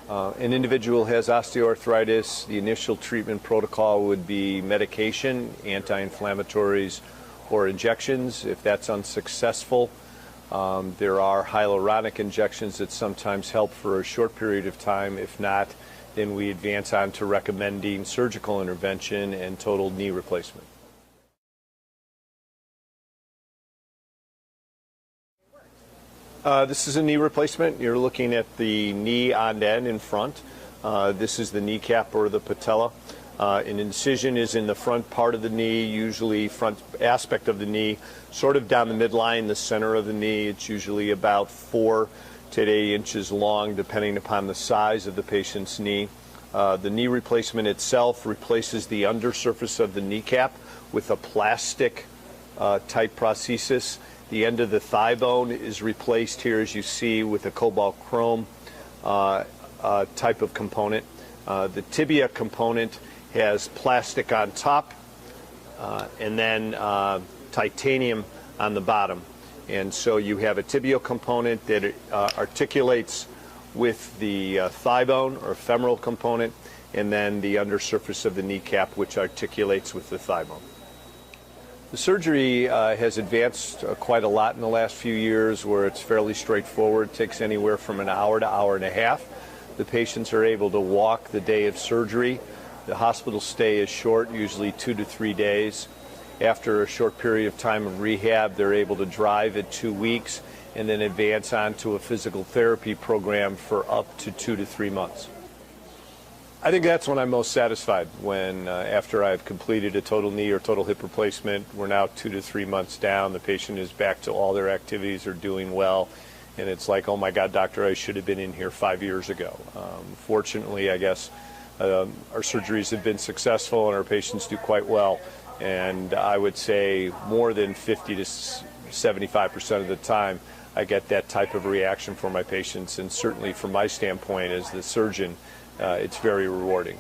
An individual has osteoarthritis. The initial treatment protocol would be medication, anti-inflammatories, or injections. If that's unsuccessful, there are hyaluronic injections that sometimes help for a short period of time. If not, then we advance on to recommending surgical intervention and total knee replacement. This is a knee replacement. You're looking at the knee on end in front. This is the kneecap or the patella. An incision is in the front part of the knee, usually front aspect of the knee, sort of down the midline, the center of the knee. It's usually about 4 to 8 inches long, depending upon the size of the patient's knee. The knee replacement itself replaces the undersurface of the kneecap with a plastic type prosthesis. The end of the thigh bone is replaced here, as you see, with a cobalt chrome type of component. The tibia component has plastic on top and then titanium on the bottom. And so you have a tibial component that articulates with the thigh bone or femoral component, and then the undersurface of the kneecap, which articulates with the thigh bone. The surgery has advanced quite a lot in the last few years, where it's fairly straightforward. It takes anywhere from an hour to hour and a half. The patients are able to walk the day of surgery. The hospital stay is short, usually 2 to 3 days. After a short period of time of rehab, they're able to drive at 2 weeks and then advance on to a physical therapy program for up to 2 to 3 months. I think that's when I'm most satisfied, when after I've completed a total knee or total hip replacement, we're now 2 to 3 months down, the patient is back to all their activities, are doing well, and it's like, oh my God, doctor, I should have been in here 5 years ago. Fortunately, I guess, our surgeries have been successful and our patients do quite well, and I would say more than 50 to 75% of the time I get that type of reaction for my patients, and certainly from my standpoint as the surgeon, it's very rewarding.